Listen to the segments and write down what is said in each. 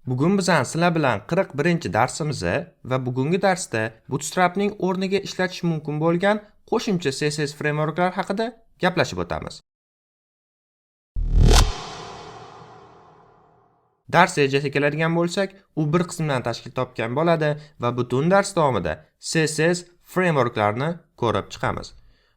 Bugun bizlar sizlar bilan 41-darsimizni va bugungi darsda Bootstrap'ning o'rniga ishlatish mumkin bo'lgan qo'shimcha CSS frameworklar haqida gaplashib o'tamiz. Dars rejasiga keladigan bo'lsak, u bir qismdan tashkil topgan bo'ladi va butun dars davomida CSS frameworklarni ko'rib chiqamiz.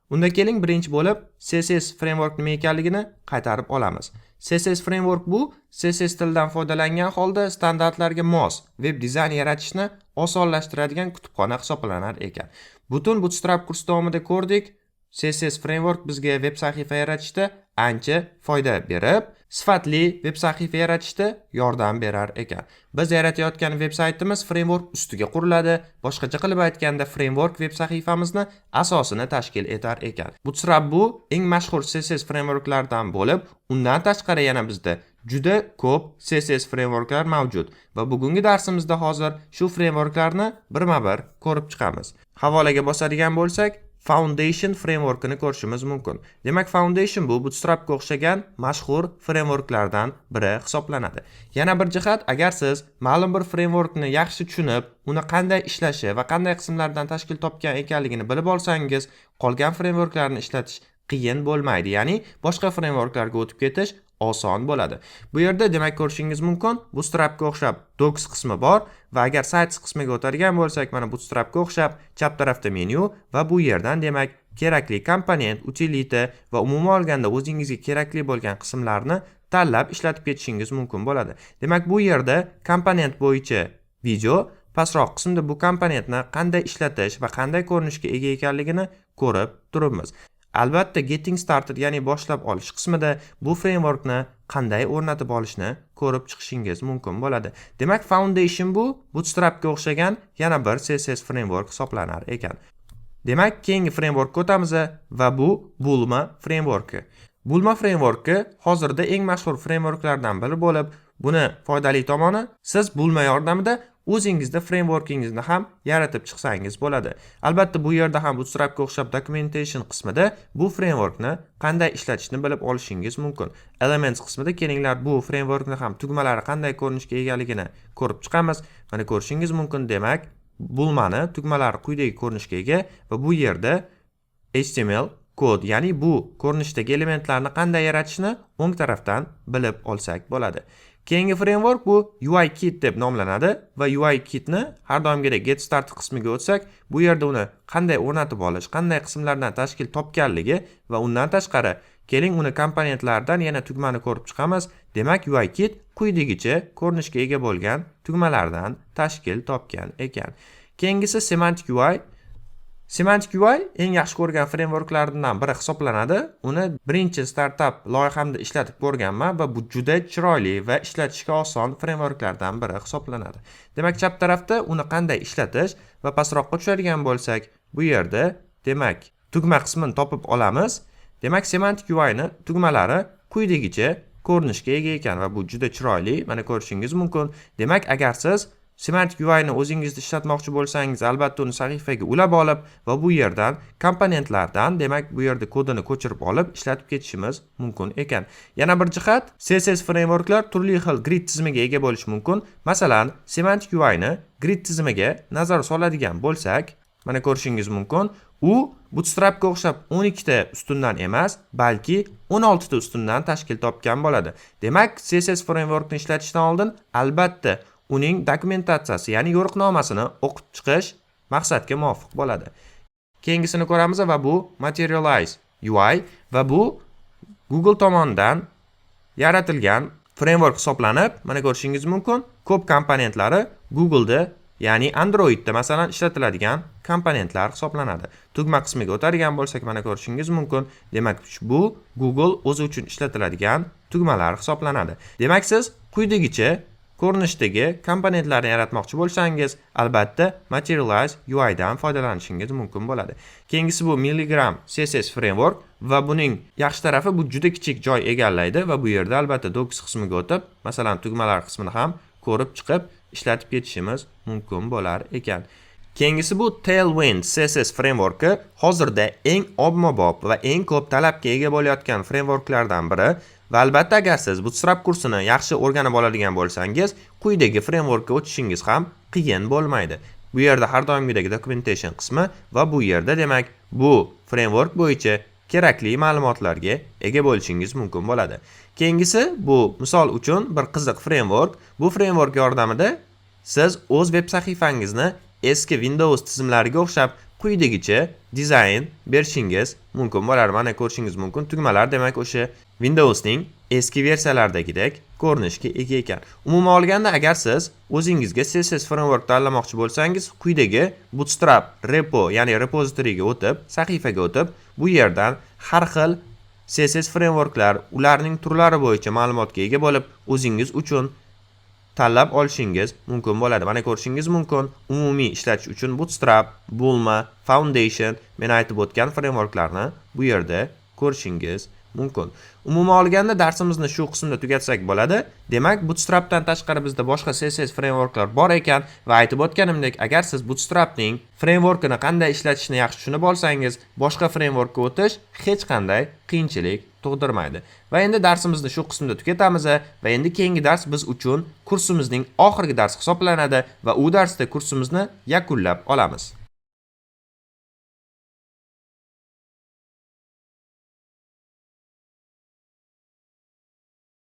Unda keling birinchi bo'lib CSS framework nima ekanligini qaytarib olamiz. CSS framework bu CSS tilidan foydalangan holda standartlarga mos web dizayn yaratishni osonlashtiradigan kutubxona hisoblanar ekan. Butun Bootstrap kurs davomida ko'rdik, CSS framework bizga web sahifa yaratishda ancha foyda berib, sifatli web sahifa yaratishda yordam berar ekan. Biz yaratayotgan web saytimiz framework ustiga quriladi. Boshqacha qilib aytganda, framework web sahifamizni asosini tashkil etar ekan. Bootstrap bu eng mashhur CSS frameworklardan bo'lib, undan tashqari yana bizda juda ko'p CSS frameworklar mavjud va bugungi darsimizda hozir shu frameworklarni birma-bir ko'rib chiqamiz. Havolaga bosadigan bo'lsak, Foundation frameworkini ko'rishimiz mumkin. Demak, Foundation bu Bootstrapga o'xshagan mashhur frameworklardan biri hisoblanadi. Yana bir jihat, agar siz ma'lum bir frameworkni yaxshi tushunib, uni qanday ishlashi va qanday qismlardan tashkil topgan ekanligini bilib olsangiz, qolgan frameworklarni ishlatish qiyin bo'lmaydi. Ya'ni boshqa frameworklarga o'tib ketish oson bo'ladi. Bu yerda demak ko'rishingiz mumkin, Bootstrapga o'xshab docs qismi bor va agar sites qismiga o'tadigan bo'lsak, mana Bootstrapga o'xshab chap tarafda menu va bu yerdan demak kerakli komponent, utility va umuman olganda o'zingizga kerakli bo'lgan qismlarni tanlab ishlatib ketishingiz mumkin bo'ladi. Demak, bu yerda komponent bo'yicha video, pastroq qismda bu komponentni qanday ishlatish va qanday ko'rinishga ega ekanligini ko'rib turibmiz. Albatta, getting started, ya'ni boshlab olish qismida bu frameworkni qanday o'rnatib olishni ko'rib chiqishingiz mumkin bo'ladi. Demak, Foundation bu Bootstrapga o'xshagan yana bir CSS framework hisoblanar ekan. Demak, keyingi frameworkga o'tamiz va bu Bulma frameworki. Bulma frameworki hozirda eng mashhur frameworklardan biri bo'lib, buni foydali tomoni, siz Bulma yordamida o'zingizda frameworkingizni ham yaratib chiqsangiz bo'ladi. Albatta, bu yerda ham Bootstrapga o'xshab documentation qismida bu frameworkni qanday ishlatishni bilib olishingiz mumkin. Elements qismida kelinglar, bu frameworkni ham tugmalari qanday ko'rinishga egaligini ko'rib chiqamiz. Mana ko'rishingiz mumkin, demak, Bulmani tugmalari quyidagi ko'rinishga ega va bu yerda HTML kod, ya'ni bu ko'rinishdagi elementlarni qanday yaratishni o'ng tarafdan bilib olsak bo'ladi. Keyingi framework bu UIKit deb nomlanadi va UIKitni har doimgidek get start qismiga o'tsak, bu yerda uni qanday o'rnatib olish, qanday qismlardan tashkil topganligi va undan tashqari keling uni komponentlardan yana tugmani ko'rib chiqamiz. Demak, UIKit quyidagicha ko'rinishga ega bo'lgan tugmalardan tashkil topgan ekan. Keyingisi Semantic UI. Semantic UI eng yaxshi ko'rgan frameworklardan biri hisoblanadi. Uni birinchi startup loyihamda ishlatib ko'rganman va bu juda chiroyli va ishlatishga oson frameworklardan biri hisoblanadi. Demak, chap tarafda uni qanday ishlatish va pastroqqa tushadigan bo'lsak, bu yerda demak tugma qismini topib olamiz. Demak, Semantic UI'ni tugmalari quyidagicha ko'rinishga ega ekan va bu juda chiroyli. Mana ko'rishingiz mumkin. Demak, agar siz Semantic UI'ni o'zingizda ishlatmoqchi bo'lsangiz, albatta uni sahifaga ulab olib va bu yerdan komponentlardan, demak, bu yerda kodini ko'chirib olib ishlatib ketishimiz mumkin ekan. Yana bir jihat, CSS frameworklar turli xil grid tizimiga ega bo'lishi mumkin. Masalan, Semantic UI'ni grid tizimiga nazar soladigan bo'lsak, mana ko'rishingiz mumkin, u Bootstrapga o'xshab 12 ta ustundan emas, balki 16 ta ustundan tashkil topgan bo'ladi. Demak, CSS frameworkni ishlatishdan oldin albatta uning dokumentatsiyasi, ya'ni yo'riqnomasini o'qib chiqish maqsadga muvofiq bo'ladi. Keyingisini ko'ramiz va bu Materialize UI va bu Google tomonidan yaratilgan framework hisoblanib, mana ko'rishingiz mumkin, ko'p komponentlari Google'da, ya'ni Androidda masalan ishlatiladigan komponentlar hisoblanadi. Tugma qismiga o'tadigan bo'lsak, mana ko'rishingiz mumkin. Demak, bu Google o'zi uchun ishlatiladigan tugmalar hisoblanadi. Demak, siz quyidagicha ko'rinishdagi komponentlarni yaratmoqchi bo'lsangiz, albatta Materialize UI dan foydalanishingiz mumkin bo'ladi. Keyingisi bu Milligram CSS framework va buning yaxshi tarafi bu juda kichik joy egallaydi va bu yerda albatta docs qismiga o'tib, masalan tugmalar qismini ham ko'rib chiqib ishlatib ketishimiz mumkin bo'lar ekan. Keyingisi bu Tailwind CSS frameworki hozirda eng ommabop va eng ko'p talabga ega bo'layotgan frameworklardan biri Va albatta agar siz Bootstrap kursini yaxshi o'rganib oladigan bo'lsangiz, quyidagi frameworkga o'tishingiz ham qiyin bo'lmaydi. Bu yerda har doimgidek documentation qismi va bu yerda demak bu framework bo'yicha kerakli ma'lumotlarga ega bo'lishingiz mumkin bo'ladi. Keyingisi bu misol uchun bir qiziq framework. Bu framework yordamida siz o'z veb sahifangizni eski Windows tizimlariga o'xshab quyidagicha dizayn berishingiz mumkin bo'ladi. Mana ko'rishingiz mumkin. Tugmalar demak o'sha Windowsning eski versiyalaridagidek ko'rinishga ega ekan. Umuman olganda agar siz o'zingizga CSS framework tanlamoqchi bo'lsangiz, quyidagi Bootstrap repo, ya'ni repositoryga o'tib, sahifaga o'tib, bu yerdan har xil CSS frameworklar, ularning turlari bo'yicha ma'lumotga ega bo'lib, o'zingiz uchun tanlab olishingiz mumkin bo'ladi. Mana ko'rishingiz mumkin. Umumiy ishlatish uchun Bootstrap, Bulma, Foundation, men aytib o'tgan frameworklarni bu yerda ko'rishingiz mumkin. Umuman olganda darsimizni shu qismda tugatsak bo'ladi. Demak, Bootstrapdan tashqari bizda boshqa CSS frameworklar bor ekan va aytib o'tganimdek, agar siz Bootstrapning frameworkini qanday ishlatishni yaxshi tushunib olsangiz, boshqa frameworkka o'tish hech qanday qiyinchilik tug'dirmaydi. Va endi darsimizni shu qismda tugatamiz va endi keyingi dars biz uchun kursimizning oxirgi darsi hisoblanadi va u darsda kursimizni yakunlab olamiz.